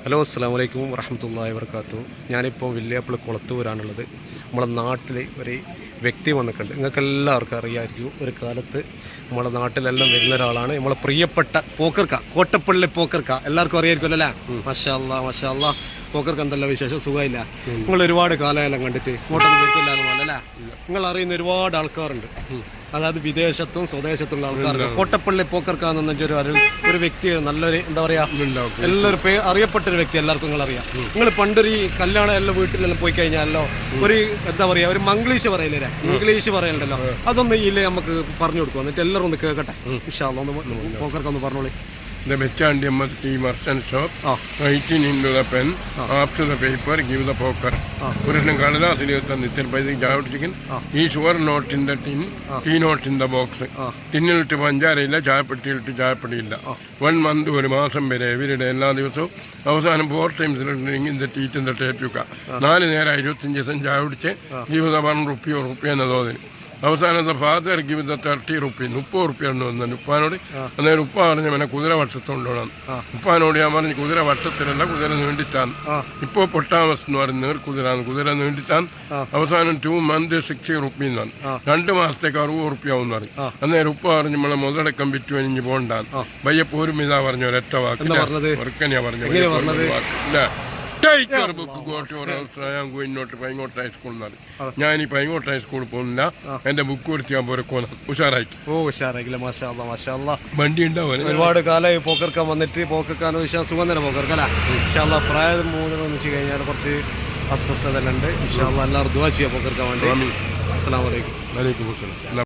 Hello അസ്സലാമു അലൈക്കും വറഹ്മത്തുള്ളാഹി വബറകാതുഹു. ഞാനിപ്പോൾ വില്യാപ്പള്ളി കുളത്തൂരാണുള്ളത്. നമ്മളെ നാട്ടിൽ ഒരു വ്യക്തി വന്നിട്ടുണ്ട്. നിങ്ങൾക്ക് എല്ലാവർക്കും അറിയാമായിരിക്കും. ഒരു കാലത്ത് നമ്മളെ നാട്ടിലെല്ലാം വരുന്ന ഒരാളാണ് നമ്മളെ പ്രിയപ്പെട്ട പോക്കർക്ക, കോട്ടപ്പള്ളി പോക്കർക്ക. എല്ലാവർക്കും അറിയാമായിരിക്കുമല്ലോ അല്ലേ? മാഷാ അല്ലാ മാഷാ അല്ലാ. പോക്കർക്ക് എന്തെല്ലാം വിശേഷം? സുഖമില്ല? നിങ്ങൾ ഒരുപാട് കാലമെല്ലാം കണ്ടിട്ട് ഇങ്ങോട്ടൊന്നും വരില്ലാന്ന് അല്ലേ? നിങ്ങൾ അറിയുന്ന ഒരുപാട് ആൾക്കാരുണ്ട്, അതായത് വിദേശത്തും സ്വദേശത്തുള്ള ആൾക്കാരുണ്ട്. കോട്ടപ്പള്ളി പോക്കർക്കാന്ന് ഒരു വ്യക്തി, നല്ലൊരു എന്താ പറയാ, എല്ലാവരും അറിയപ്പെട്ടൊരു വ്യക്തി, എല്ലാവർക്കും നിങ്ങൾ അറിയാം. നിങ്ങൾ പണ്ടൊരു കല്യാണം എല്ലാം വീട്ടിലെല്ലാം പോയി കഴിഞ്ഞാലോ ഒരു എന്താ പറയാ, ഒരു മംഗ്ലീഷ് പറയില്ലേ, ഇംഗ്ലീഷ് പറയലുണ്ടല്ലോ, അതൊന്നും ഇല്ലേ നമുക്ക് പറഞ്ഞു കൊടുക്കും. എന്നിട്ട് എല്ലാവരും ഒന്ന് കേൾക്കട്ടെ. ഇൻഷാ അല്ലാഹ് ഒന്ന് പോക്കർക്കൊന്ന് പറഞ്ഞോളി. The Bechandi tea merchant shop, writing into the pen, after the paper, give the poker. Puritan Kalada, Silithan by the Java chicken, each were not in the tin, tea not in the box. Tinil to Banjarilla, Japatil to Japadilla. 1 month or Masam Bere, every day, so I was on 4 times in the teeth in the tapuka. Now in there, I do think Jason Javche, give the 1 rupee or rupee another. അവസാനം father give the 30 rupee, 30 റുപ്യാണ് വന്നത് ഉപ്പാനോട്. അന്നേരം ഉപ്പ പറഞ്ഞു എന്നെ കുതിര വട്ടത്തോണ്ടാണ്. ഉപ്പാനോട് ഞാൻ പറഞ്ഞു കുതിര വട്ടത്തിലല്ല, കുതിര നീണ്ടിട്ടാൻ. ഇപ്പോൾ പൊട്ടാമസ് എന്ന് പറയുന്നത് കുതിര നീണ്ടിട്ടാൻ. അവസാനം 2 months 60 റുപ്പീ എന്നാണ്. 2 മാസത്തേക്ക് 60 റുപ്യാവും പറഞ്ഞു. അന്നേരം ഉപ്പ പറഞ്ഞു നമ്മളെ മുതലക്കം വിറ്റു അനിഞ്ഞ് പോണ്ടാൻ. വയ്യ പോരും ഇതാ പറഞ്ഞു ഒരൊറ്റ വാക്ക് വർക്കനെയാ പറഞ്ഞു. ഞാൻ ഈ പൈങ്ങോട്ട് ഹൈസ്കൂളിൽ പോകുന്നില്ല, എന്റെ ബുക്ക് കൊടുത്ത് ഞാൻ പോരെ ഉഷാറാക്കി. വണ്ടി ഉണ്ടാവും. ഒരുപാട് കാലമായി പോക്കർക്കാൻ വന്നിട്ട്. പോക്കർക്കാൻ സുഖം തന്നെ പോക്കർക്കല്ല. പ്രായം മൂന്നിച്ച് കഴിഞ്ഞാൽ കുറച്ച് അസ്വസ്ഥത ഉണ്ട്. എല്ലാവരും ദുആ ചെയ്യാം പോക്കർക്കാൻ വേണ്ടി. അസ്സലാമു അലൈക്കും. വലൈക്കും അസ്സലാം.